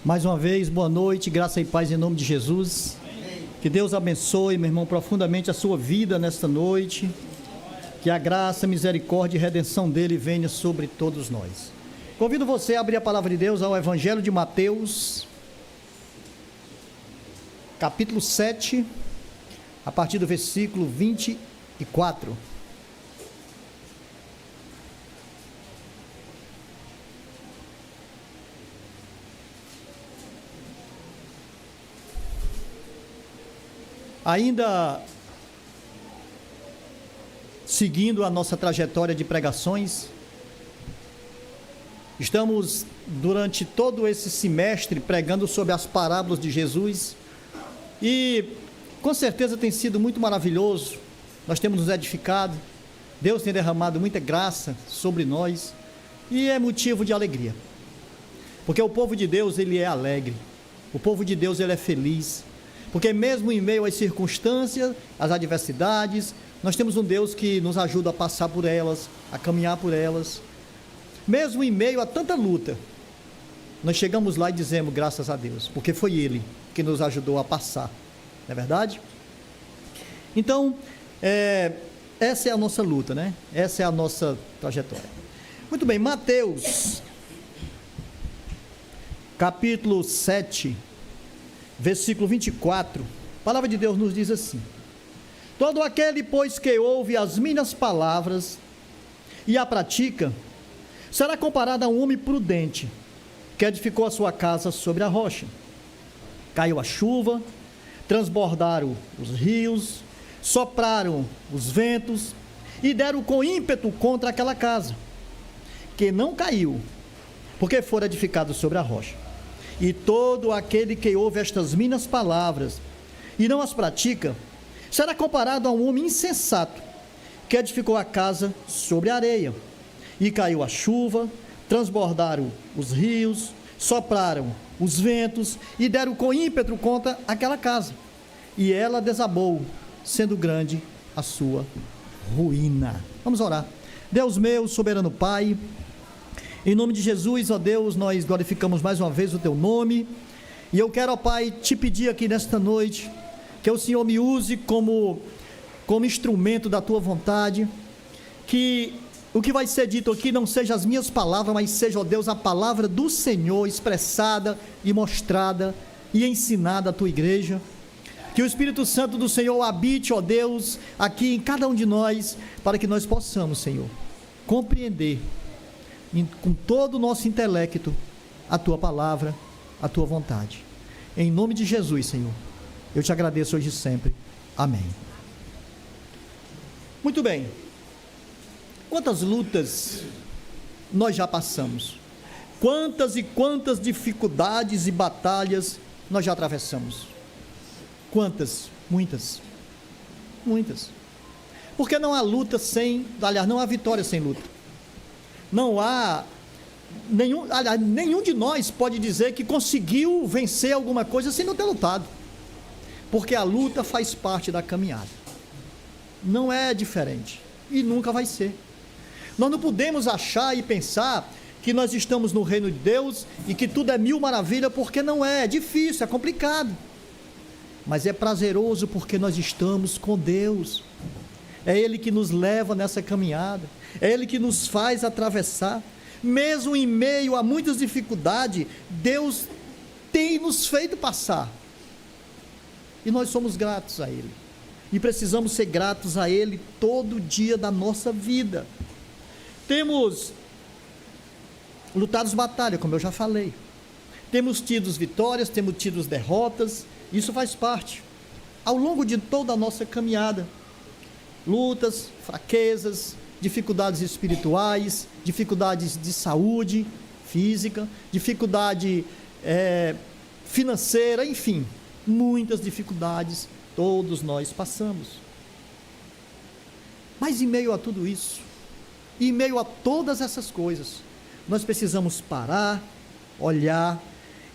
Mais uma vez, boa noite, graça e paz em nome de Jesus. Que Deus abençoe, meu irmão, profundamente a sua vida nesta noite. Que a graça, misericórdia e redenção dele venha sobre todos nós. Convido você a abrir a palavra de Deus ao Evangelho de Mateus, capítulo 7, a partir do versículo 24. Ainda seguindo a nossa trajetória de pregações, estamos durante todo esse semestre pregando sobre as parábolas de Jesus e com certeza tem sido muito maravilhoso. Nós temos nos edificado, Deus tem derramado muita graça sobre nós e é motivo de alegria, porque o povo de Deus ele é alegre, o povo de Deus ele é feliz. Porque mesmo em meio às circunstâncias, às adversidades, nós temos um Deus que nos ajuda a passar por elas, a caminhar por elas. Mesmo em meio a tanta luta, nós chegamos lá e dizemos graças a Deus, porque foi Ele que nos ajudou a passar, não é verdade? Então, essa é a nossa luta, né? Essa é a nossa trajetória. Muito bem, Mateus, capítulo 7, versículo 24, a palavra de Deus nos diz assim: todo aquele, pois, que ouve as minhas palavras e a pratica, será comparado a um homem prudente, que edificou a sua casa sobre a rocha. Caiu a chuva, transbordaram os rios, sopraram os ventos, e deram com ímpeto contra aquela casa, que não caiu, porque fora edificado sobre a rocha. E todo aquele que ouve estas minhas palavras e não as pratica, será comparado a um homem insensato, que edificou a casa sobre a areia. E caiu a chuva, transbordaram os rios, sopraram os ventos e deram com ímpeto contra aquela casa. E ela desabou, sendo grande a sua ruína. Vamos orar. Deus meu, soberano Pai, em nome de Jesus, ó Deus, nós glorificamos mais uma vez o Teu nome, e eu quero, ó Pai, te pedir aqui nesta noite, que o Senhor me use como instrumento da Tua vontade, que o que vai ser dito aqui não seja as minhas palavras, mas seja, ó Deus, a palavra do Senhor expressada e mostrada e ensinada à Tua igreja. Que o Espírito Santo do Senhor habite, ó Deus, aqui em cada um de nós, para que nós possamos, Senhor, compreender com todo o nosso intelecto a Tua palavra, a Tua vontade. Em nome de Jesus, Senhor, eu te agradeço hoje e sempre. Amém. Muito bem. Quantas lutas nós já passamos? Quantas e quantas dificuldades e batalhas nós já atravessamos? Quantas? Muitas. Muitas. Porque não há luta sem, aliás, não há vitória sem luta. Não há nenhum de nós pode dizer que conseguiu vencer alguma coisa sem não ter lutado, porque a luta faz parte da caminhada, não é diferente e nunca vai ser. Nós não podemos achar e pensar que nós estamos no reino de Deus e que tudo é mil maravilhas, porque não é, é difícil, é complicado, mas é prazeroso porque nós estamos com Deus. É Ele que nos leva nessa caminhada, é Ele que nos faz atravessar, mesmo em meio a muitas dificuldades, Deus tem nos feito passar, e nós somos gratos a Ele, e precisamos ser gratos a Ele todo dia da nossa vida. Temos lutado batalhas, como eu já falei, temos tido vitórias, temos tido derrotas, isso faz parte, ao longo de toda a nossa caminhada, lutas, fraquezas, dificuldades espirituais, dificuldades de saúde física, dificuldade financeira, enfim, muitas dificuldades todos nós passamos. Mas em meio a tudo isso, em meio a todas essas coisas, nós precisamos parar, olhar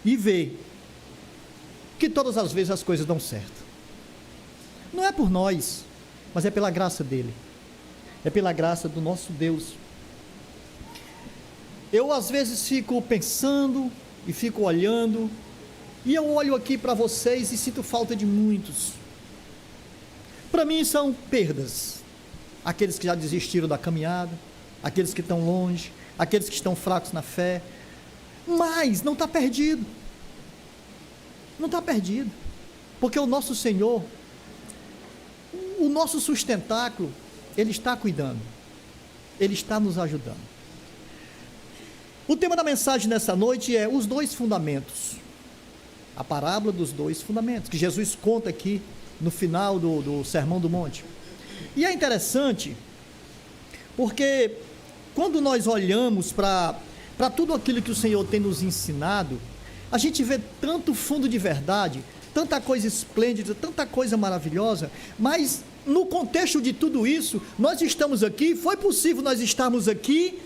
e ver que todas as vezes as coisas dão certo. Não é por nós, mas é pela graça dele, é pela graça do nosso Deus. Eu às vezes fico pensando e fico olhando, e eu olho aqui para vocês e sinto falta de muitos. Para mim são perdas. Aqueles que já desistiram da caminhada, aqueles que estão longe, aqueles que estão fracos na fé. Mas não está perdido. Não está perdido. Porque o nosso Senhor, o nosso sustentáculo, Ele está cuidando. Ele está nos ajudando. O tema da mensagem nessa noite é os dois fundamentos. A parábola dos dois fundamentos, que Jesus conta aqui no final do Sermão do Monte. E é interessante, porque quando nós olhamos para tudo aquilo que o Senhor tem nos ensinado, a gente vê tanto fundo de verdade, tanta coisa esplêndida, tanta coisa maravilhosa, mas no contexto de tudo isso, nós estamos aqui, foi possível nós estarmos aqui,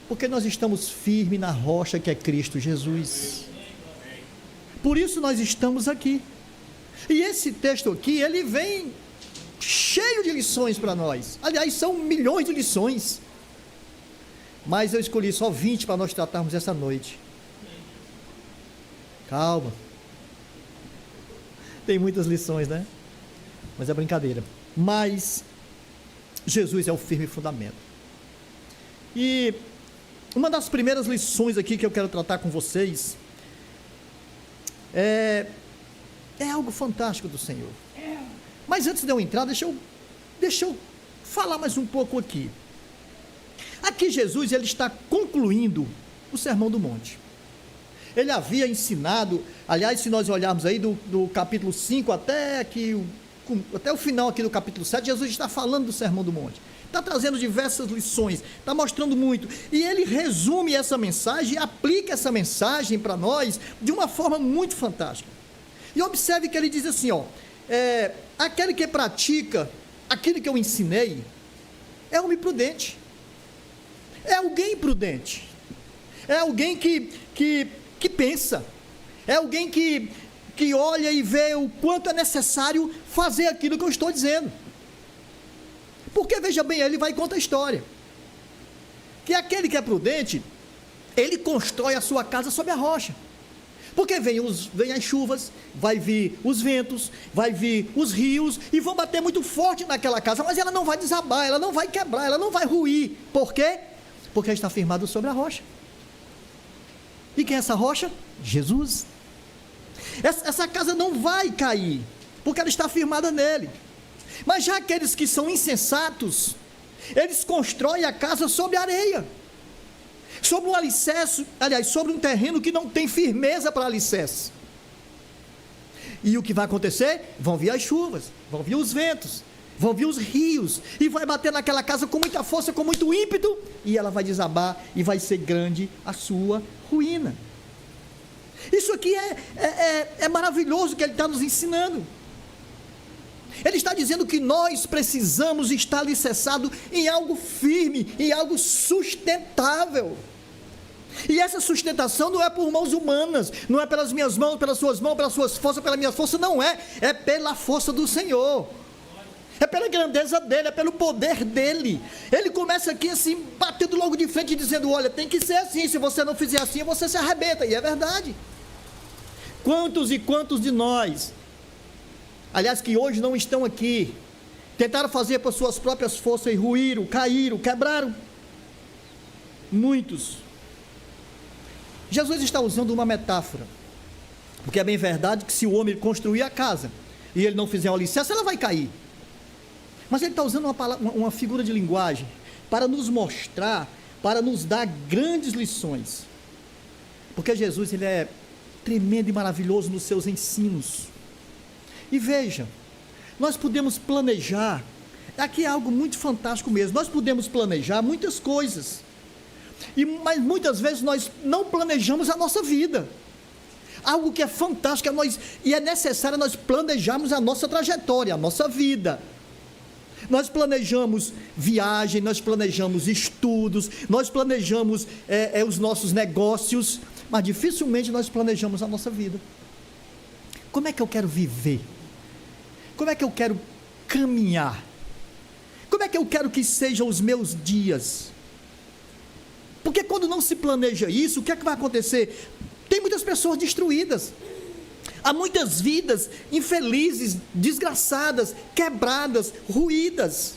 porque nós estamos firmes na rocha que é Cristo Jesus. Por isso nós estamos aqui. E esse texto aqui, ele vem cheio de lições para nós. Aliás, são milhões de lições. Mas eu escolhi só 20 para nós tratarmos essa noite. Calma. Tem muitas lições, né? Mas é brincadeira. Mas Jesus é o firme fundamento. E uma das primeiras lições aqui que eu quero tratar com vocês é algo fantástico do Senhor. Mas antes de eu entrar, deixa eu falar mais um pouco aqui. Aqui Jesus, ele está concluindo o Sermão do Monte. Ele havia ensinado, aliás, se nós olharmos aí do capítulo 5 até o final aqui do capítulo 7, Jesus está falando do Sermão do Monte. Está trazendo diversas lições, está mostrando muito. E ele resume essa mensagem e aplica essa mensagem para nós de uma forma muito fantástica. E observe que ele diz assim, aquele que pratica aquilo que eu ensinei é homem prudente, é alguém prudente, é alguém que pensa, é alguém que olha e vê o quanto é necessário fazer aquilo que eu estou dizendo. Porque veja bem, ele vai contar a história, que aquele que é prudente, ele constrói a sua casa sobre a rocha. Porque vem as chuvas, vai vir os ventos, vai vir os rios, e vão bater muito forte naquela casa, mas ela não vai desabar, ela não vai quebrar, ela não vai ruir. Por quê? Porque está firmado sobre a rocha. E quem é essa rocha? Jesus. Essa casa não vai cair, porque ela está firmada nele. Mas já aqueles que são insensatos, eles constroem a casa sobre areia, sobre um alicerce, aliás, sobre um terreno que não tem firmeza para alicerce. E o que vai acontecer? Vão vir as chuvas, vão vir os ventos, vão vir os rios, e vai bater naquela casa com muita força, com muito ímpeto, e ela vai desabar, e vai ser grande a sua ruína. Isso aqui é maravilhoso que ele está nos ensinando. Ele está dizendo que nós precisamos estar alicerçados em algo firme, em algo sustentável. E essa sustentação não é por mãos humanas, não é pelas minhas mãos, pelas suas forças, pela minha força, não é pela força do Senhor, é pela grandeza dele, é pelo poder dele. Ele começa aqui assim, batendo logo de frente, dizendo, olha, tem que ser assim, se você não fizer assim, você se arrebenta, e é verdade. Quantos e quantos de nós, aliás, que hoje não estão aqui, tentaram fazer por suas próprias forças e ruíram, caíram, quebraram? Muitos. Jesus está usando uma metáfora, porque é bem verdade que se o homem construir a casa e ele não fizer um alicerce, ela vai cair. Mas ele está usando uma figura de linguagem para nos mostrar, para nos dar grandes lições, porque Jesus, ele é tremendo e maravilhoso nos seus ensinos. E veja, nós podemos planejar, aqui é algo muito fantástico mesmo, nós podemos planejar muitas coisas, mas muitas vezes nós não planejamos a nossa vida. Algo que é fantástico e é necessário nós planejarmos a nossa trajetória, a nossa vida. Nós planejamos viagem, nós planejamos estudos, nós planejamos os nossos negócios, mas dificilmente nós planejamos a nossa vida. Como é que eu quero viver? Como é que eu quero caminhar? Como é que eu quero que sejam os meus dias? Porque quando não se planeja isso, o que é que vai acontecer? Tem tem muitas pessoas destruídas. Há muitas vidas infelizes, desgraçadas, quebradas, ruídas.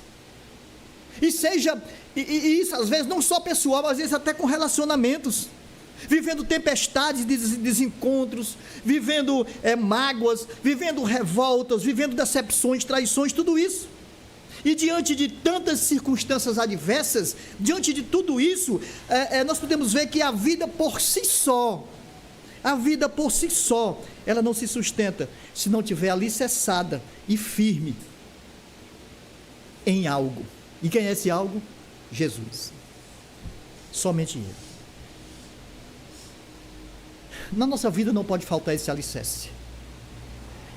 E isso às vezes não só pessoal, às vezes até com relacionamentos. Vivendo tempestades de desencontros, vivendo mágoas, vivendo revoltas, vivendo decepções, traições, tudo isso. E diante de tantas circunstâncias adversas, diante de tudo isso, nós podemos ver que a vida por si só, ela não se sustenta, se não tiver alicerçada e firme em algo. E quem é esse algo? Jesus. Somente Ele. Na nossa vida não pode faltar esse alicerce.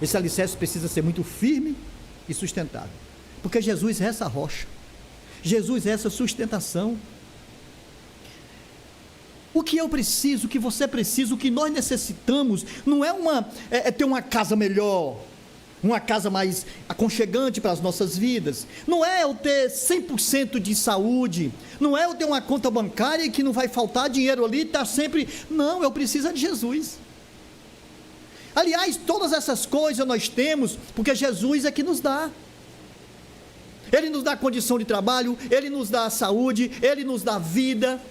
Esse alicerce precisa ser muito firme e sustentável. Porque Jesus é essa rocha. Jesus é essa sustentação. O que eu preciso, o que você precisa, o que nós necessitamos, não é ter uma casa melhor, uma casa mais aconchegante para as nossas vidas, não é eu ter 100% de saúde, não é eu ter uma conta bancária que não vai faltar dinheiro ali, está sempre, não, eu preciso de Jesus. Aliás, todas essas coisas nós temos, porque Jesus é que nos dá. Ele nos dá condição de trabalho, Ele nos dá saúde, Ele nos dá vida.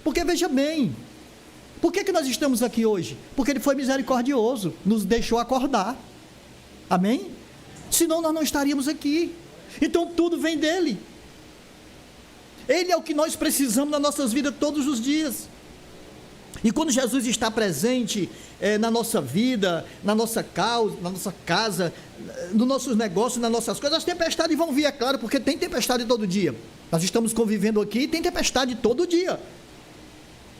Porque veja bem, por que nós estamos aqui hoje? Porque Ele foi misericordioso, nos deixou acordar, amém? Senão nós não estaríamos aqui. Então tudo vem dEle. Ele é o que nós precisamos nas nossas vidas todos os dias. E quando Jesus está presente na nossa vida, na nossa casa, nos nossos negócios, nas nossas coisas, as tempestades vão vir, é claro, porque tem tempestade todo dia. Nós estamos convivendo aqui e tem tempestade todo dia.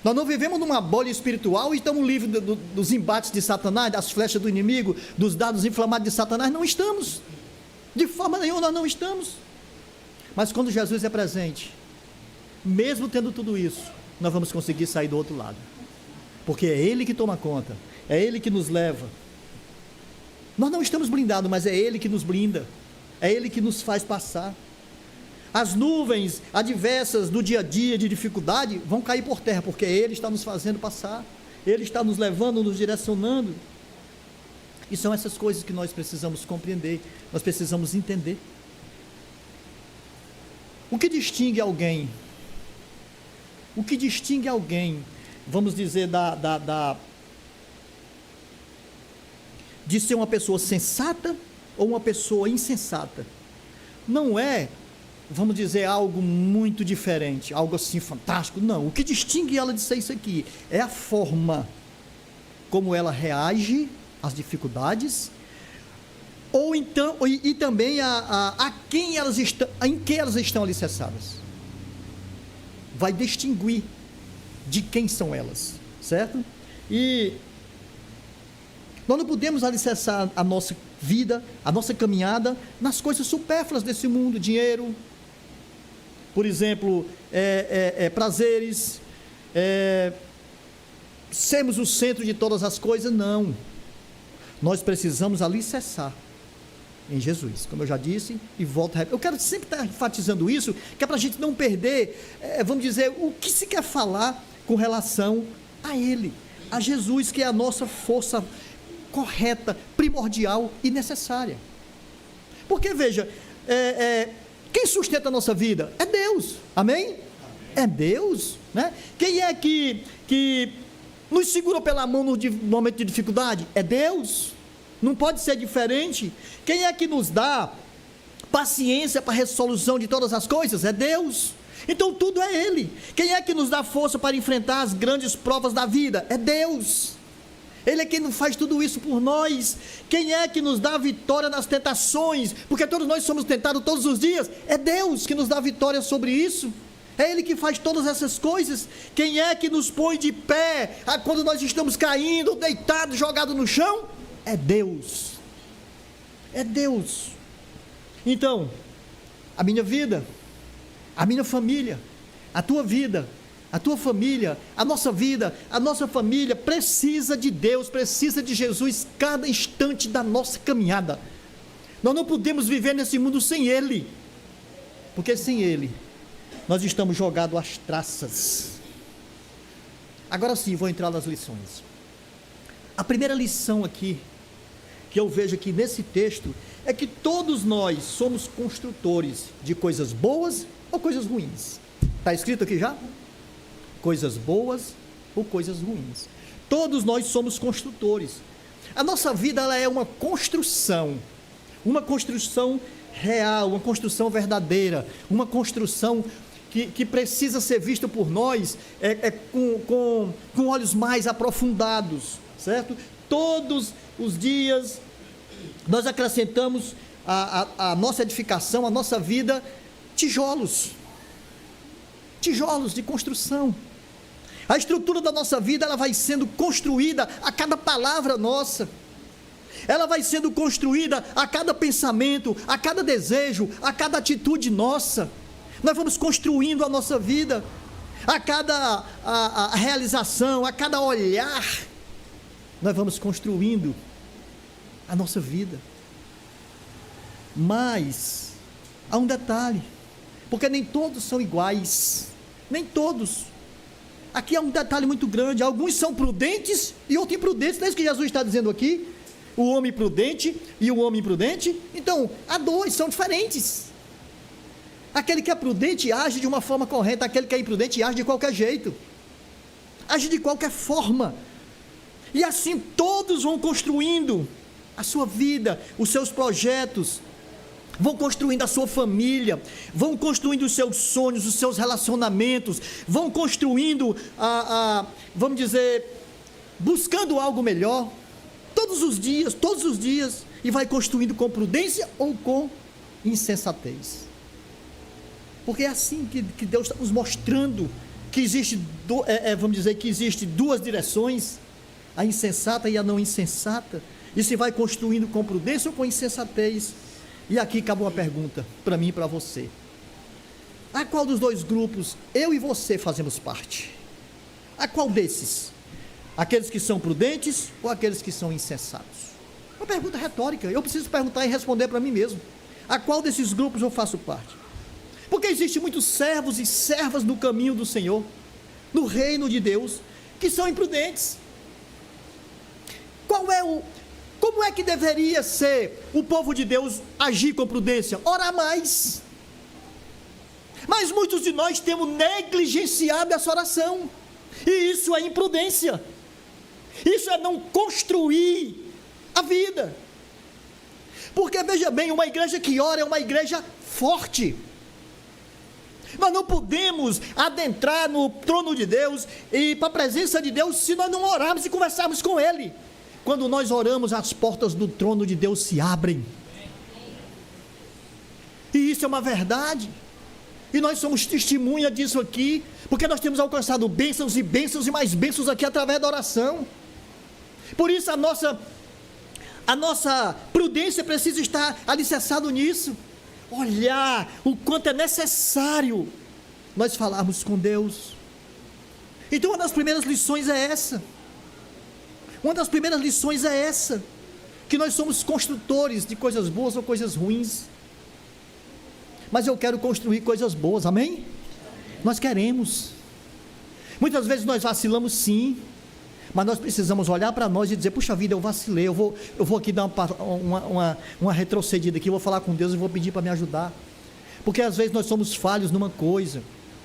Nós não vivemos numa bolha espiritual e estamos livres dos embates de Satanás, das flechas do inimigo, dos dados inflamados de Satanás. Não estamos. De forma nenhuma nós não estamos. Mas quando Jesus é presente, mesmo tendo tudo isso, nós vamos conseguir sair do outro lado. Porque é Ele que toma conta, é Ele que nos leva. Nós não estamos blindados, mas é Ele que nos blinda, é Ele que nos faz passar. As nuvens adversas do dia a dia, de dificuldade, vão cair por terra, porque Ele está nos fazendo passar, Ele está nos levando, nos direcionando. E são essas coisas que nós precisamos compreender, nós precisamos entender. O que distingue alguém? O que distingue alguém, vamos dizer, de ser uma pessoa sensata ou uma pessoa insensata? Não é, vamos dizer, algo muito diferente, algo assim fantástico, não. O que distingue ela de ser isso aqui é a forma como ela reage às dificuldades, ou então, e também em que elas estão alicerçadas. Vai distinguir de quem são elas, certo? E nós não podemos alicerçar a nossa vida, a nossa caminhada nas coisas supérfluas desse mundo, dinheiro, por exemplo, prazeres, sermos o centro de todas as coisas, não. Nós precisamos alicerçar em Jesus, como eu já disse, e volto a repetir. Eu quero sempre estar enfatizando isso, que é para a gente não perder, vamos dizer, o que se quer falar com relação a Ele, a Jesus, que é a nossa força correta, primordial e necessária. Porque veja, quem sustenta a nossa vida? É Deus, amém? É Deus, né? Quem é que nos segura pela mão no momento de dificuldade? É Deus, não pode ser diferente. Quem é que nos dá paciência para a resolução de todas as coisas? É Deus. Então tudo é Ele. Quem é que nos dá força para enfrentar as grandes provas da vida? É Deus. Ele é quem faz tudo isso por nós. Quem é que nos dá vitória nas tentações? Porque todos nós somos tentados todos os dias. É Deus que nos dá vitória sobre isso. É Ele que faz todas essas coisas. Quem é que nos põe de pé quando nós estamos caindo, deitados, jogados no chão? É Deus. É Deus. Então, a minha vida, a minha família, a tua vida, a tua família, a nossa vida, a nossa família precisa de Deus, precisa de Jesus cada instante da nossa caminhada. Nós não podemos viver nesse mundo sem Ele, porque sem Ele nós estamos jogados às traças. Agora sim, vou entrar nas lições. A primeira lição aqui, que eu vejo aqui nesse texto, é que todos nós somos construtores de coisas boas ou coisas ruins. Está escrito aqui já? Coisas boas ou coisas ruins. Todos nós somos construtores. A nossa vida, ela é uma construção real, uma construção verdadeira, uma construção que precisa ser vista por nós com olhos mais aprofundados, certo? Todos os dias nós acrescentamos a nossa edificação, a nossa vida, tijolos de construção. A estrutura da nossa vida, ela vai sendo construída a cada palavra nossa, ela vai sendo construída a cada pensamento, a cada desejo, a cada atitude nossa. Nós vamos construindo a nossa vida, a cada a realização, a cada olhar, nós vamos construindo a nossa vida. Mas há um detalhe, porque nem todos são iguais, nem todos. Aqui há um detalhe muito grande: alguns são prudentes e outros imprudentes. Não é isso que Jesus está dizendo aqui? O homem prudente e o homem imprudente. Então, há dois, são diferentes. Aquele que é prudente age de uma forma correta, aquele que é imprudente age de qualquer jeito, age de qualquer forma. E assim todos vão construindo a sua vida, os seus projetos, vão construindo a sua família, vão construindo os seus sonhos, os seus relacionamentos, vão construindo, vamos dizer, buscando algo melhor, todos os dias, e vai construindo com prudência ou com insensatez. Porque é assim que Deus está nos mostrando que existe, vamos dizer, que existe duas direções, a insensata e a não insensata, e se vai construindo com prudência ou com insensatez. E aqui cabe uma pergunta para mim e para você: a qual dos dois grupos eu e você fazemos parte? A qual desses? Aqueles que são prudentes ou aqueles que são insensatos? Uma pergunta retórica, eu preciso perguntar e responder para mim mesmo: a qual desses grupos eu faço parte? Porque existem muitos servos e servas no caminho do Senhor, no reino de Deus, que são imprudentes. Como é que deveria ser o povo de Deus agir com prudência? Orar mais. Mas muitos de nós temos negligenciado essa oração, e isso é imprudência, isso é não construir a vida. Porque veja bem, uma igreja que ora é uma igreja forte. Nós não podemos adentrar no trono de Deus e para a presença de Deus se nós não orarmos e conversarmos com Ele. Quando nós oramos, as portas do trono de Deus se abrem, e isso é uma verdade, e nós somos testemunha disso aqui, porque nós temos alcançado bênçãos e bênçãos e mais bênçãos aqui através da oração. Por isso a nossa prudência precisa estar alicerçada nisso, olhar o quanto é necessário nós falarmos com Deus. Então uma das primeiras lições é essa, que nós somos construtores de coisas boas ou coisas ruins. Mas eu quero construir coisas boas, amém? Nós queremos. Muitas vezes nós vacilamos, sim, mas nós precisamos olhar para nós e dizer: puxa vida, eu vacilei, eu vou aqui dar uma retrocedida aqui, eu vou falar com Deus e vou pedir para me ajudar. Porque às vezes nós somos falhos numa coisa,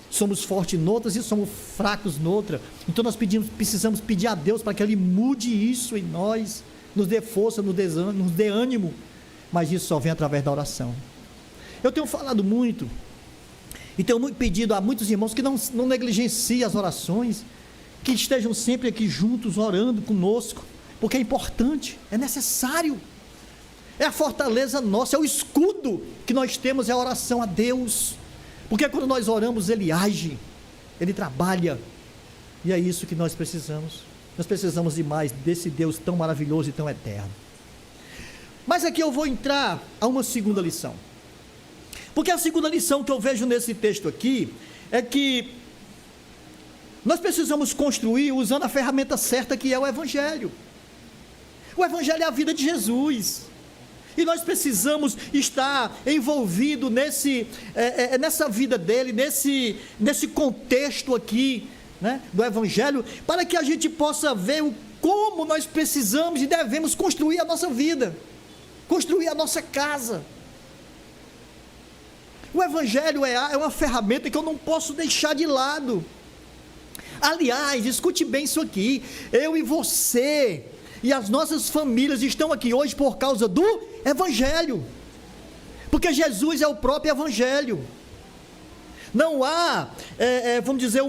somos fortes noutras e somos fracos noutra. Então nós precisamos pedir a Deus para que Ele mude isso em nós, nos dê força, nos dê ânimo. Mas isso só vem através da oração. Eu tenho falado muito, e tenho muito pedido a muitos irmãos que não negligenciem as orações, que estejam sempre aqui juntos orando conosco, porque é importante, é necessário, é a fortaleza nossa, é o escudo que nós temos, é a oração a Deus. Porque quando nós oramos, Ele age, Ele trabalha, e é isso que nós precisamos. Nós precisamos de mais desse Deus tão maravilhoso e tão eterno. Mas aqui eu vou entrar a uma segunda lição, porque a segunda lição que eu vejo nesse texto aqui é que nós precisamos construir usando a ferramenta certa, que é o Evangelho. O Evangelho é a vida de Jesus, e nós precisamos estar envolvidos nessa vida dele, nesse contexto aqui, né, do Evangelho, para que a gente possa ver como nós precisamos e devemos construir a nossa vida, construir a nossa casa. O Evangelho é uma ferramenta que eu não posso deixar de lado. Aliás, escute bem isso aqui, eu e você e as nossas famílias estão aqui hoje por causa do Evangelho, porque Jesus é o próprio Evangelho. Não há, vamos dizer,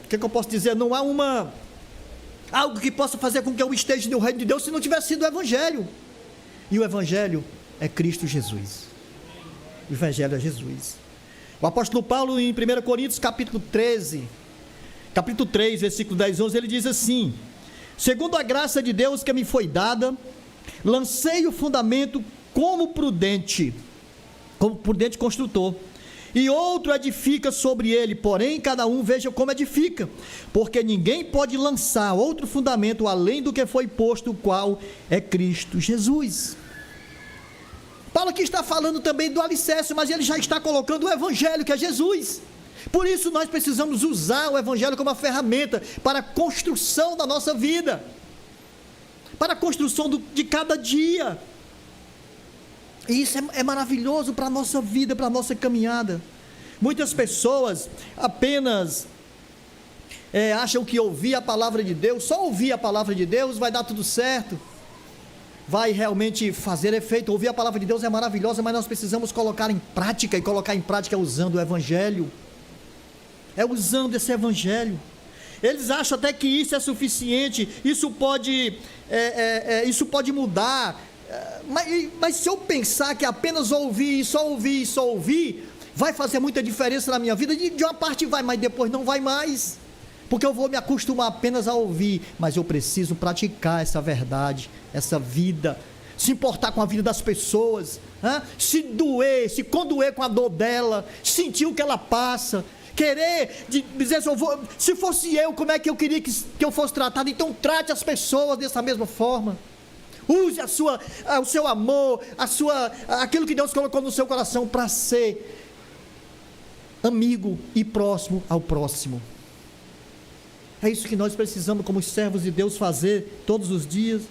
que eu posso dizer, não há algo que possa fazer com que eu esteja no reino de Deus se não tivesse sido o Evangelho, e o Evangelho é Cristo Jesus, o Evangelho é Jesus. O apóstolo Paulo, em 1 Coríntios, capítulo 3, versículo 10, 11, ele diz assim: segundo a graça de Deus que me foi dada, lancei o fundamento como prudente construtor, e outro edifica sobre ele, porém cada um veja como edifica, porque ninguém pode lançar outro fundamento além do que foi posto, o qual é Cristo Jesus. Paulo aqui está falando também do alicerce, mas ele já está colocando o Evangelho, que é Jesus. Por isso nós precisamos usar o Evangelho como uma ferramenta para a construção da nossa vida, para a construção de cada dia. E isso é maravilhoso para a nossa vida, para a nossa caminhada. Muitas pessoas apenas acham que ouvir a palavra de Deus, só ouvir a palavra de Deus vai dar tudo certo, vai realmente fazer efeito. Ouvir a palavra de Deus é maravilhosa, mas nós precisamos colocar em prática, e colocar em prática usando o Evangelho, usando esse Evangelho. Eles acham até que isso é suficiente, isso pode mudar, mas se eu pensar que apenas ouvir, e só ouvir, vai fazer muita diferença na minha vida, de uma parte vai, mas depois não vai mais, porque eu vou me acostumar apenas a ouvir, mas eu preciso praticar essa verdade, essa vida, se importar com a vida das pessoas, se condoer com a dor dela, sentir o que ela passa, querer dizer, se fosse eu, como é que eu queria que eu fosse tratado? Então trate as pessoas dessa mesma forma, use o seu amor, aquilo que Deus colocou no seu coração para ser amigo e próximo ao próximo. É isso que nós precisamos como servos de Deus fazer todos os dias,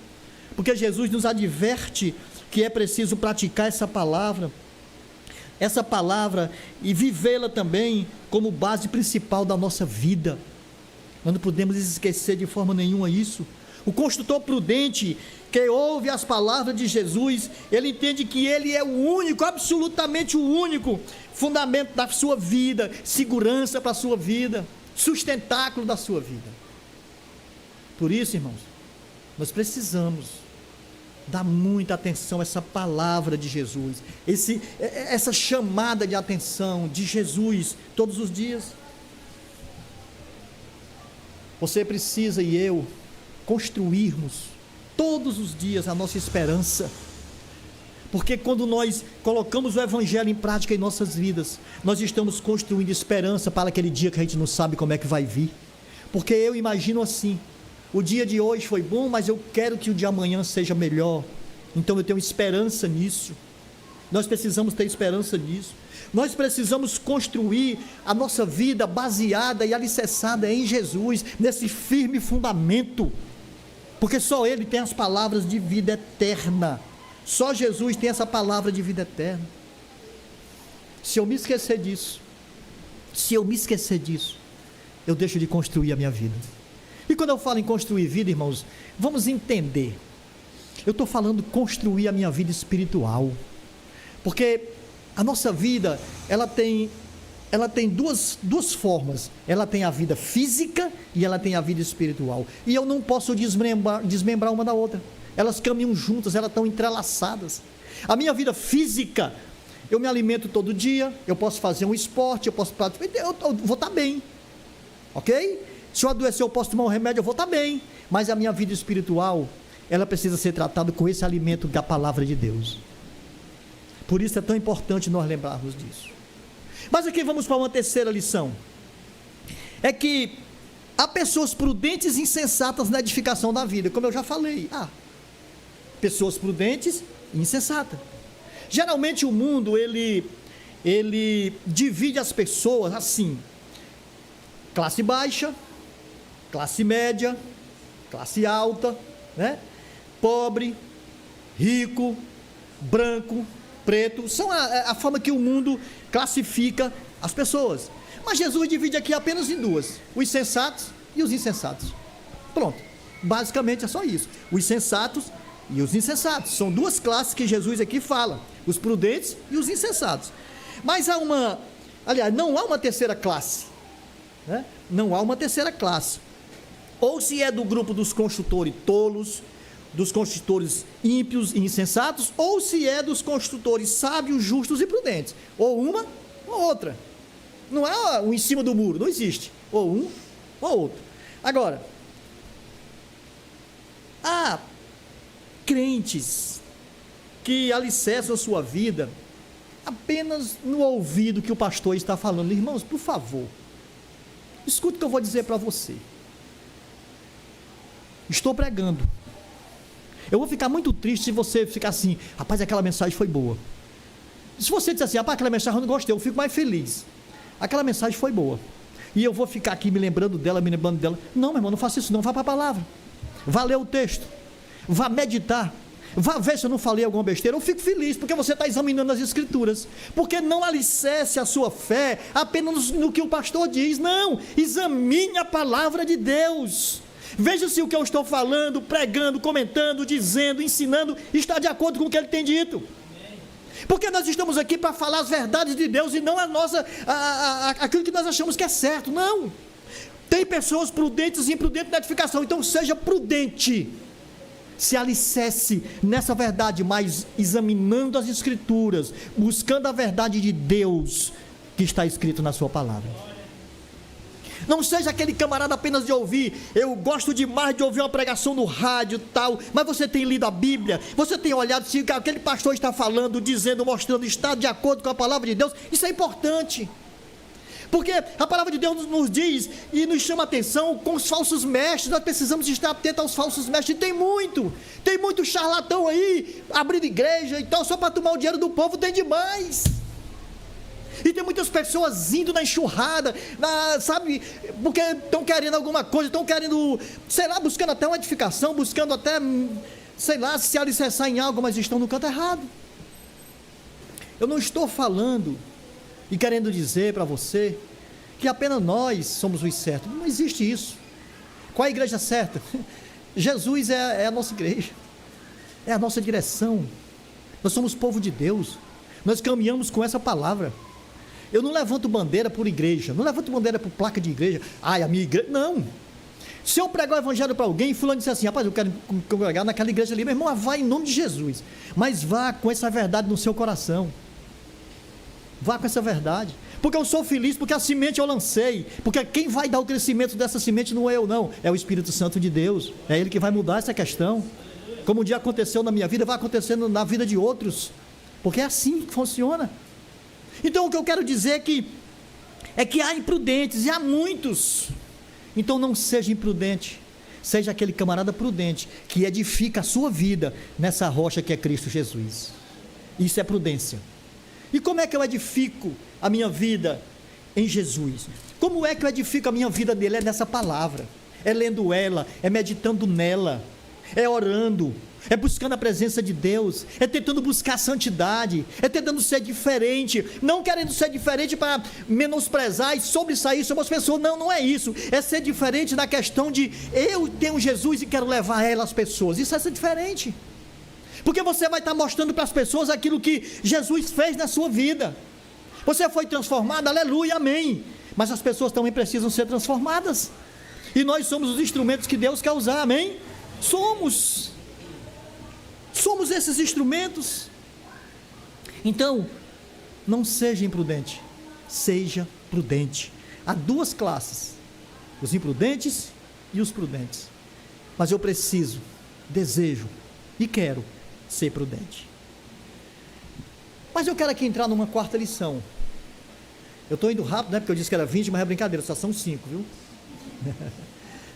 porque Jesus nos adverte que é preciso praticar essa palavra e vivê-la também como base principal da nossa vida. Nós não podemos esquecer de forma nenhuma isso. O construtor prudente que ouve as palavras de Jesus, ele entende que ele é o único, absolutamente o único fundamento da sua vida, segurança para a sua vida, sustentáculo da sua vida. Por isso, irmãos, nós precisamos dar muita atenção a essa palavra de Jesus, essa chamada de atenção de Jesus todos os dias. Você precisa e eu construirmos todos os dias a nossa esperança, porque quando nós colocamos o Evangelho em prática em nossas vidas, nós estamos construindo esperança para aquele dia que a gente não sabe como é que vai vir. Porque eu imagino assim: o dia de hoje foi bom, mas eu quero que o de amanhã seja melhor, então eu tenho esperança nisso. Nós precisamos ter esperança nisso. Nós precisamos construir a nossa vida baseada e alicerçada em Jesus, nesse firme fundamento, porque só Ele tem as palavras de vida eterna, só Jesus tem essa palavra de vida eterna. Se eu me esquecer disso, eu deixo de construir a minha vida. E quando eu falo em construir vida, irmãos, vamos entender, eu estou falando construir a minha vida espiritual, porque a nossa vida, ela tem duas formas. Ela tem a vida física e ela tem a vida espiritual, e eu não posso desmembrar uma da outra. Elas caminham juntas, elas estão entrelaçadas. A minha vida física, eu me alimento todo dia, eu posso fazer um esporte, eu posso praticar, eu vou estar bem, ok? Se eu adoecer, eu posso tomar um remédio, eu vou estar bem. Mas a minha vida espiritual, ela precisa ser tratada com esse alimento da palavra de Deus. Por isso é tão importante nós lembrarmos disso. Mas aqui vamos para uma terceira lição. É que há pessoas prudentes e insensatas na edificação da vida, como eu já falei. Pessoas prudentes e insensatas. Geralmente o mundo, ele divide as pessoas assim: classe baixa, classe média, classe alta, né? Pobre, rico, branco, preto, são a forma que o mundo classifica as pessoas. Mas Jesus divide aqui apenas em duas: os sensatos e os insensatos. Pronto, basicamente é só isso: os sensatos e os insensatos. São duas classes que Jesus aqui fala: os prudentes e os insensatos. Mas não há uma terceira classe, né? Não há uma terceira classe. Ou se é do grupo dos construtores tolos, dos construtores ímpios e insensatos, ou se é dos construtores sábios, justos e prudentes. Ou uma ou outra. Não é um em cima do muro, não existe. Ou um ou outro. Agora, há crentes que alicerçam a sua vida apenas no ouvido que o pastor está falando. Irmãos, por favor, escute o que eu vou dizer para você. Estou pregando. Eu vou ficar muito triste se você ficar assim: rapaz, aquela mensagem foi boa. Se você disser assim: rapaz, aquela mensagem eu não gostei, eu fico mais feliz. Aquela mensagem foi boa. E eu vou ficar aqui me lembrando dela. Não, meu irmão, não faça isso não. Vá para a palavra. Vá ler o texto. Vá meditar. Vá ver se eu não falei alguma besteira. Eu fico feliz porque você está examinando as escrituras. Porque não alicerce a sua fé apenas no que o pastor diz. Não, examine a palavra de Deus. Veja se o que eu estou falando, pregando, comentando, dizendo, ensinando, está de acordo com o que ele tem dito. Porque nós estamos aqui para falar as verdades de Deus e não aquilo que nós achamos que é certo. Não. Tem pessoas prudentes e imprudentes na edificação. Então seja prudente. Se alicerce nessa verdade, mas examinando as escrituras, buscando a verdade de Deus que está escrito na sua palavra. Não seja aquele camarada apenas de ouvir. Eu gosto demais de ouvir uma pregação no rádio tal, mas você tem lido a Bíblia, você tem olhado se aquele pastor está falando, dizendo, mostrando, está de acordo com a palavra de Deus. Isso é importante, porque a palavra de Deus nos diz e nos chama a atenção com os falsos mestres. Nós precisamos estar atentos aos falsos mestres. E tem muito charlatão aí, abrindo igreja e tal, só para tomar o dinheiro do povo. Tem demais. E tem muitas pessoas indo na enxurrada, sabe, porque estão querendo alguma coisa, estão querendo, sei lá, buscando até uma edificação, buscando até, sei lá, se alicerçar em algo, mas estão no canto errado. Eu não estou falando e querendo dizer para você que apenas nós somos os certos. Não existe isso. Qual é a igreja certa? Jesus é a nossa igreja, é a nossa direção. Nós somos povo de Deus, nós caminhamos com essa palavra. Eu não levanto bandeira por igreja, não levanto bandeira por placa de igreja. Ai, a minha igreja, não. Se eu pregar o evangelho para alguém, fulano disse assim: rapaz, eu quero congregar naquela igreja ali, meu irmão, vá em nome de Jesus, mas vá com essa verdade no seu coração. Vá com essa verdade, porque eu sou feliz, porque a semente eu lancei, porque quem vai dar o crescimento dessa semente não é eu não, é o Espírito Santo de Deus, é Ele que vai mudar essa questão. Como um dia aconteceu na minha vida, vai acontecendo na vida de outros, porque é assim que funciona. Então o que eu quero dizer é que há imprudentes, e há muitos. Então não seja imprudente, seja aquele camarada prudente, que edifica a sua vida nessa rocha que é Cristo Jesus. Isso é prudência. E como é que eu edifico a minha vida em Jesus? Como é que eu edifico a minha vida nele? É nessa palavra, é lendo ela, é meditando nela, é orando, é buscando a presença de Deus, é tentando buscar a santidade, é tentando ser diferente, não querendo ser diferente para menosprezar e sobressair sobre as pessoas. Não, não é isso. É ser diferente na questão de eu tenho Jesus e quero levar ela às pessoas. Isso é ser diferente, porque você vai estar mostrando para as pessoas aquilo que Jesus fez na sua vida. Você foi transformado, aleluia, amém, mas as pessoas também precisam ser transformadas, e nós somos os instrumentos que Deus quer usar, amém? Somos esses instrumentos. Então, não seja imprudente, seja prudente. Há duas classes, os imprudentes e os prudentes, mas eu preciso, desejo e quero ser prudente. Mas eu quero aqui entrar numa quarta lição. Eu estou indo rápido, né, porque eu disse que era 20, mas é brincadeira, só são 5, viu?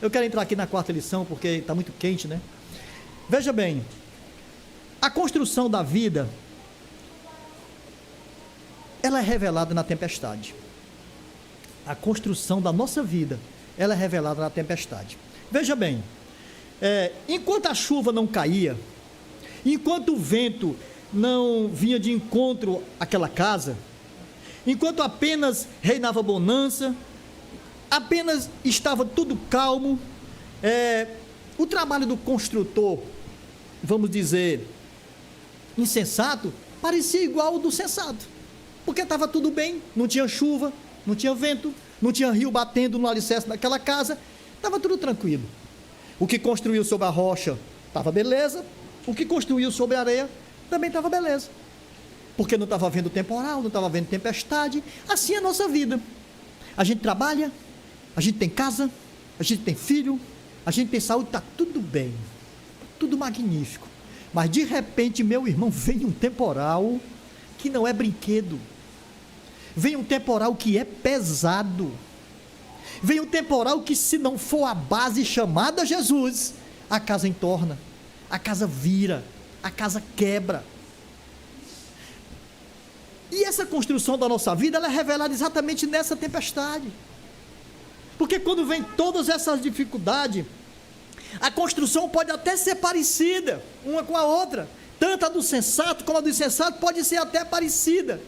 Eu quero entrar aqui na quarta lição, porque está muito quente, né? Veja bem, a construção da vida, ela é revelada na tempestade. A construção da nossa vida, ela é revelada na tempestade. Veja bem, enquanto a chuva não caía, enquanto o vento não vinha de encontro àquela casa, enquanto apenas reinava bonança, apenas estava tudo calmo, o trabalho do construtor, vamos dizer, insensato, parecia igual ao do sensato, porque estava tudo bem, não tinha chuva, não tinha vento, não tinha rio batendo no alicerce daquela casa, estava tudo tranquilo. O que construiu sobre a rocha estava beleza, o que construiu sobre a areia também estava beleza, porque não estava vendo temporal, não estava vendo tempestade. Assim é a nossa vida. A gente trabalha, a gente tem casa, a gente tem filho, a gente tem saúde, está tudo bem, tudo magnífico. Mas de repente, meu irmão, vem um temporal que não é brinquedo, vem um temporal que é pesado, vem um temporal que, se não for a base chamada Jesus, a casa entorna, a casa vira, a casa quebra. E essa construção da nossa vida, ela é revelada exatamente nessa tempestade, porque quando vem todas essas dificuldades, a construção pode até ser parecida uma com a outra, tanto a do sensato como a do insensato pode ser até parecida,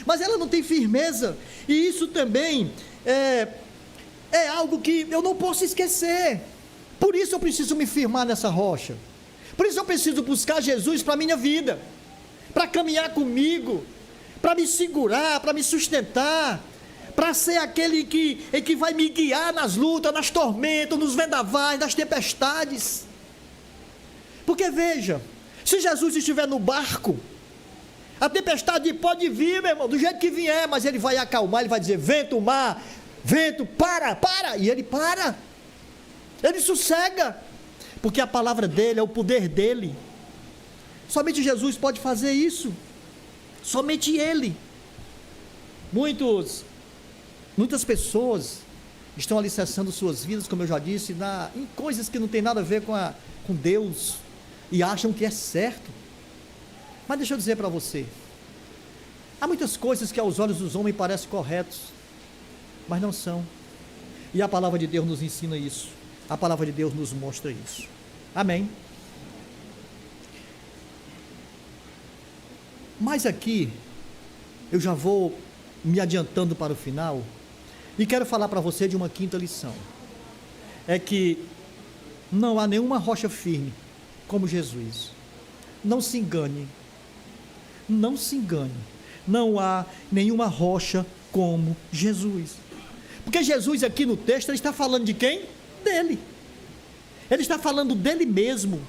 mas ela não tem firmeza, e isso também é algo que eu não posso esquecer. Por isso eu preciso me firmar nessa rocha, por isso eu preciso buscar Jesus para a minha vida, para caminhar comigo, para me segurar, para me sustentar, para ser aquele que vai me guiar nas lutas, nas tormentas, nos vendavais, nas tempestades. Porque veja, se Jesus estiver no barco, a tempestade pode vir, meu irmão, do jeito que vier, mas ele vai acalmar, ele vai dizer: vento, mar, vento, para, e ele para, ele sossega, porque a palavra dele é o poder dele. Somente Jesus pode fazer isso, somente ele. Muitas pessoas estão alicerçando suas vidas, como eu já disse, em coisas que não tem nada a ver com Deus, e acham que é certo. Mas deixa eu dizer para você, há muitas coisas que aos olhos dos homens parecem corretos, mas não são, e a palavra de Deus nos ensina isso, a palavra de Deus nos mostra isso. Amém? Mas aqui, eu já vou me adiantando para o final, e quero falar para você de uma quinta lição, é que não há nenhuma rocha firme como Jesus. Não se engane, não há nenhuma rocha como Jesus, porque Jesus aqui no texto, ele está falando de quem? Dele, ele está falando dele mesmo,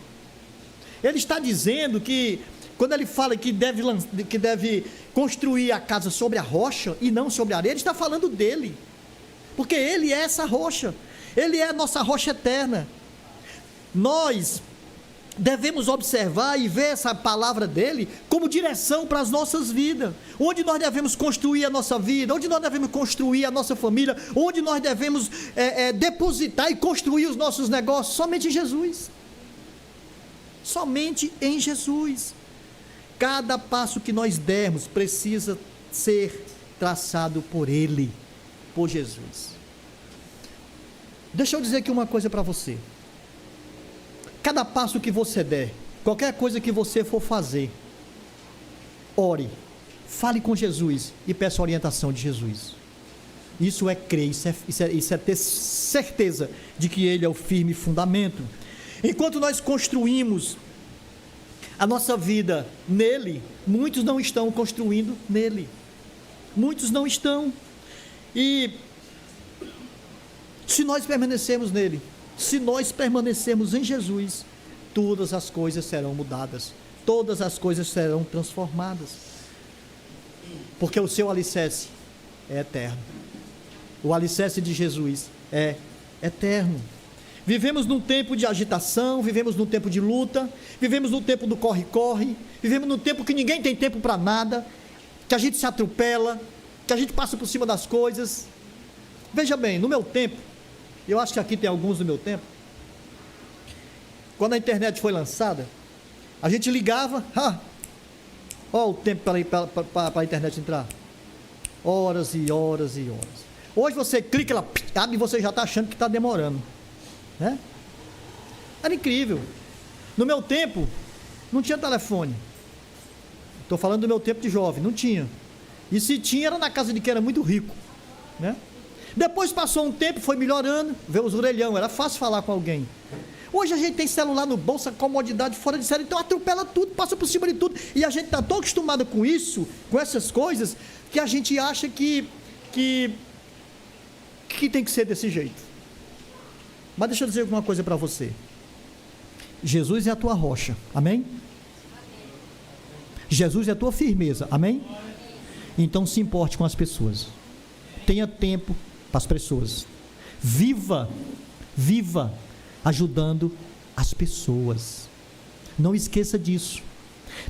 ele está dizendo que, quando ele fala que deve construir a casa sobre a rocha e não sobre a areia, ele está falando dele, porque ele é essa rocha, ele é a nossa rocha eterna. Nós devemos observar e ver essa palavra dele como direção para as nossas vidas, onde nós devemos construir a nossa vida, onde nós devemos construir a nossa família, onde nós devemos depositar e construir os nossos negócios. Somente em Jesus, somente em Jesus. Cada passo que nós dermos precisa ser traçado por ele, por Jesus. Deixa eu dizer aqui uma coisa para você. Cada passo que você der, qualquer coisa que você for fazer, ore, fale com Jesus e peça a orientação de Jesus. Isso é crer, isso é ter certeza de que ele é o firme fundamento. Enquanto nós construímos a nossa vida nele, muitos não estão construindo nele, muitos não estão. E se nós permanecermos nele, se nós permanecermos em Jesus, todas as coisas serão mudadas, todas as coisas serão transformadas, porque o seu alicerce é eterno, o alicerce de Jesus é eterno. Vivemos num tempo de agitação, vivemos num tempo de luta, vivemos num tempo do corre-corre, vivemos num tempo que ninguém tem tempo para nada, que a gente se atropela, que a gente passa por cima das coisas. Veja bem, no meu tempo, eu acho que aqui tem alguns do meu tempo, quando a internet foi lançada, a gente ligava, o tempo para a internet entrar, horas e horas e horas. Hoje você clica, ela abre e você já está achando que está demorando, né? Era incrível. No meu tempo, não tinha telefone. Estou falando do meu tempo de jovem, não tinha. E se tinha, era na casa de quem era muito rico, né? Depois passou um tempo, foi melhorando, veio os orelhão, era fácil falar com alguém. Hoje a gente tem celular no bolso, a comodidade fora de série, então atropela tudo, passa por cima de tudo, e a gente está tão acostumado com isso, com essas coisas, que a gente acha que tem que ser desse jeito. Mas deixa eu dizer alguma coisa para você. Jesus é a tua rocha, amém? Jesus é a tua firmeza, amém? Então se importe com as pessoas, tenha tempo para as pessoas, viva ajudando as pessoas, não esqueça disso.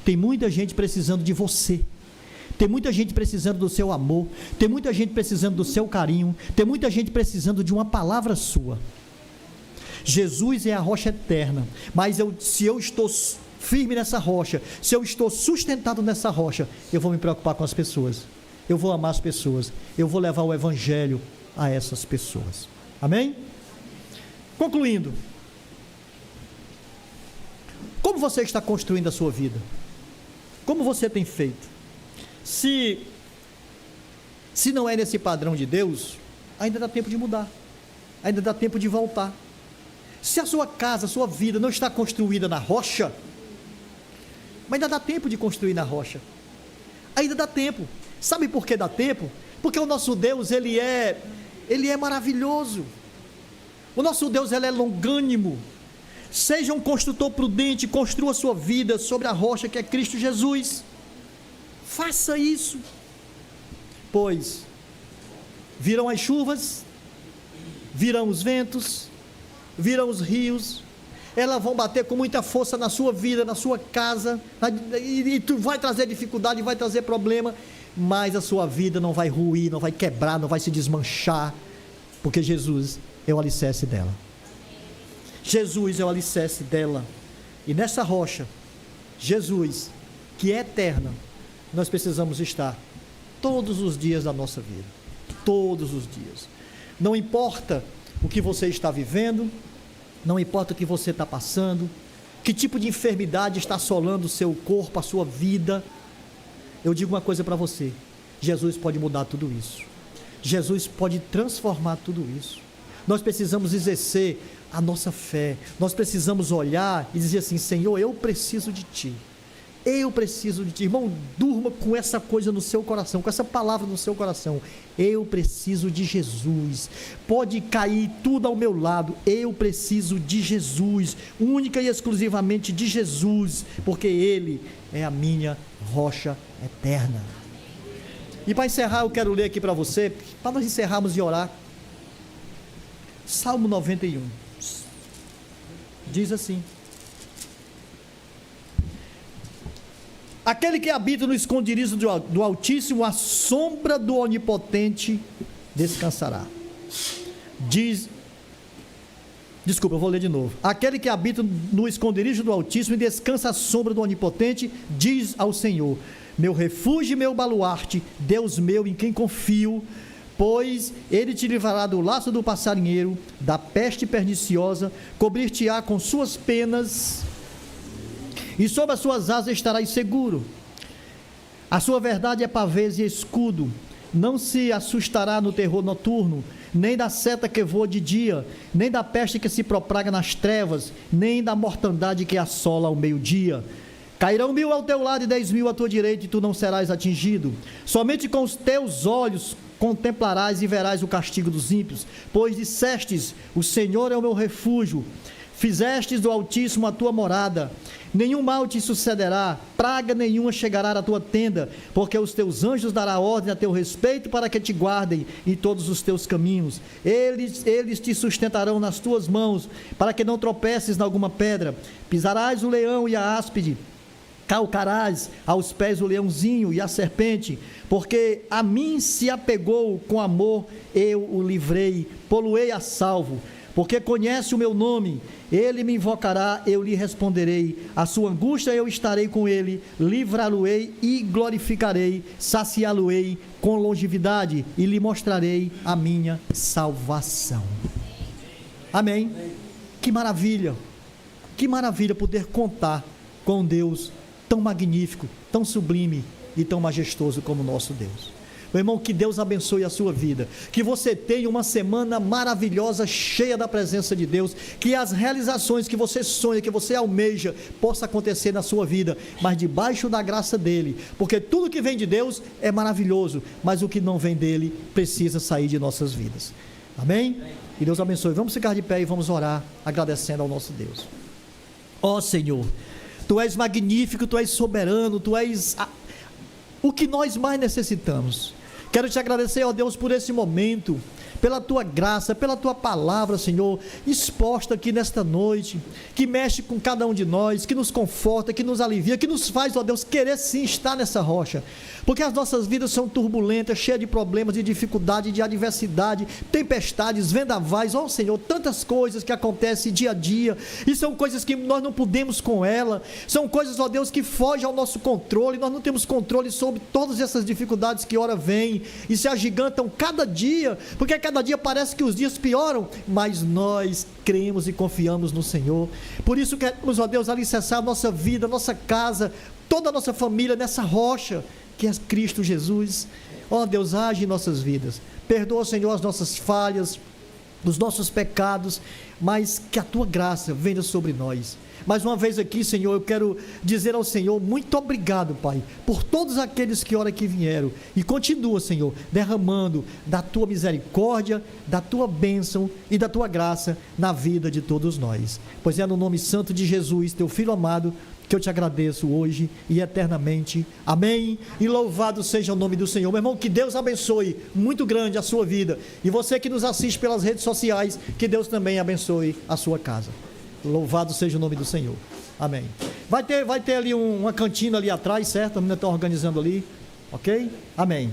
Tem muita gente precisando de você, tem muita gente precisando do seu amor, tem muita gente precisando do seu carinho, tem muita gente precisando de uma palavra sua. Jesus é a rocha eterna, mas se eu estou firme nessa rocha, se eu estou sustentado nessa rocha, eu vou me preocupar com as pessoas, eu vou amar as pessoas, eu vou levar o evangelho a essas pessoas, amém? Concluindo, como você está construindo a sua vida? Como você tem feito? Se não é nesse padrão de Deus, ainda dá tempo de mudar, ainda dá tempo de voltar. Se a sua casa, a sua vida não está construída na rocha, mas ainda dá tempo de construir na rocha, ainda dá tempo. Sabe por que dá tempo? Porque o nosso Deus, Ele é maravilhoso. O nosso Deus, Ele é longânimo. Seja um construtor prudente, construa a sua vida sobre a rocha que é Cristo Jesus. Faça isso, pois virão as chuvas, virão os ventos, virão os rios, elas vão bater com muita força na sua vida, na sua casa, e tu vai trazer dificuldade, vai trazer problema, mas a sua vida não vai ruir, não vai quebrar, não vai se desmanchar, porque Jesus é o alicerce dela. Jesus é o alicerce dela, e nessa rocha, Jesus, que é eterna, nós precisamos estar todos os dias da nossa vida, todos os dias. Não importa o que você está vivendo, não importa o que você está passando, que tipo de enfermidade está assolando o seu corpo, a sua vida, eu digo uma coisa para você: Jesus pode mudar tudo isso, Jesus pode transformar tudo isso. Nós precisamos exercer a nossa fé, nós precisamos olhar e dizer assim: Senhor, eu preciso de Ti, eu preciso de Ti. Irmão, durma com essa coisa no seu coração, com essa palavra no seu coração: eu preciso de Jesus. Pode cair tudo ao meu lado, eu preciso de Jesus, única e exclusivamente de Jesus, porque Ele é a minha rocha eterna. E para encerrar, eu quero ler aqui para você, para nós encerrarmos e orar, Salmo 91, diz assim: aquele que habita no esconderijo do Altíssimo, a sombra do Onipotente descansará. Eu vou ler de novo. Aquele que habita no esconderijo do Altíssimo e descansa à sombra do Onipotente, diz ao Senhor: meu refúgio e meu baluarte, Deus meu em quem confio, pois Ele te livrará do laço do passarinheiro, da peste perniciosa, cobrir-te-á com suas penas, e sob as suas asas estarás seguro. A sua verdade é pavês e escudo. Não se assustará no terror noturno, nem da seta que voa de dia, nem da peste que se propaga nas trevas, nem da mortandade que assola ao meio-dia. Cairão 1000 ao teu lado e 10.000 à tua direita, e tu não serás atingido. Somente com os teus olhos contemplarás e verás o castigo dos ímpios, pois dissestes: o Senhor é o meu refúgio. Fizestes do Altíssimo a tua morada. Nenhum mal te sucederá, praga nenhuma chegará à tua tenda, porque os teus anjos dará ordem a teu respeito para que te guardem em todos os teus caminhos. Eles te sustentarão nas tuas mãos, para que não tropeces em alguma pedra. Pisarás o leão e a áspide, calcarás aos pés o leãozinho e a serpente, porque a mim se apegou com amor, eu o livrei, poluei a salvo. porque conhece o meu nome. Ele me invocará, eu lhe responderei. A sua angústia eu estarei com ele, livrá-lo-ei e glorificarei, saciá-lo-ei com longevidade e lhe mostrarei a minha salvação. Amém. Que maravilha poder contar com um Deus tão magnífico, tão sublime e tão majestoso como o nosso Deus. Meu irmão, que Deus abençoe a sua vida, que você tenha uma semana maravilhosa, cheia da presença de Deus, que as realizações que você sonha, que você almeja, possa acontecer na sua vida, mas debaixo da graça dEle, porque tudo que vem de Deus é maravilhoso, mas o que não vem dEle precisa sair de nossas vidas. Amém? Que Deus abençoe. Vamos ficar de pé e vamos orar, agradecendo ao nosso Deus. Ó Senhor, Tu és magnífico, Tu és soberano, Tu és o que nós mais necessitamos. Quero te agradecer, ó Deus, por esse momento, pela Tua graça, pela Tua palavra, Senhor, exposta aqui nesta noite, que mexe com cada um de nós, que nos conforta, que nos alivia, que nos faz, ó Deus, querer sim estar nessa rocha, porque as nossas vidas são turbulentas, cheias de problemas, de dificuldade, de adversidade, tempestades, vendavais, ó Senhor, tantas coisas que acontecem dia a dia, e são coisas que nós não podemos com ela, são coisas, ó Deus, que fogem ao nosso controle, nós não temos controle sobre todas essas dificuldades que ora vêm, e se agigantam cada dia, porque cada dia parece que os dias pioram, mas nós cremos e confiamos no Senhor. Por isso queremos, ó Deus, alicerçar a nossa vida, a nossa casa, toda a nossa família nessa rocha que é Cristo Jesus. Ó Deus, age em nossas vidas, perdoa, Senhor, as nossas falhas, os nossos pecados, mas que a Tua graça venha sobre nós. Mais uma vez aqui, Senhor, eu quero dizer ao Senhor, muito obrigado, Pai, por todos aqueles que ora que vieram, e continua, Senhor, derramando da Tua misericórdia, da Tua bênção e da Tua graça na vida de todos nós, pois é no nome santo de Jesus, Teu Filho amado, que eu te agradeço hoje e eternamente, amém, e louvado seja o nome do Senhor. Meu irmão, que Deus abençoe muito grande a sua vida, e você que nos assiste pelas redes sociais, que Deus também abençoe a sua casa. Louvado seja o nome do Senhor, amém. Vai ter ali uma cantina ali atrás, certo? A menina está organizando ali, ok? Amém.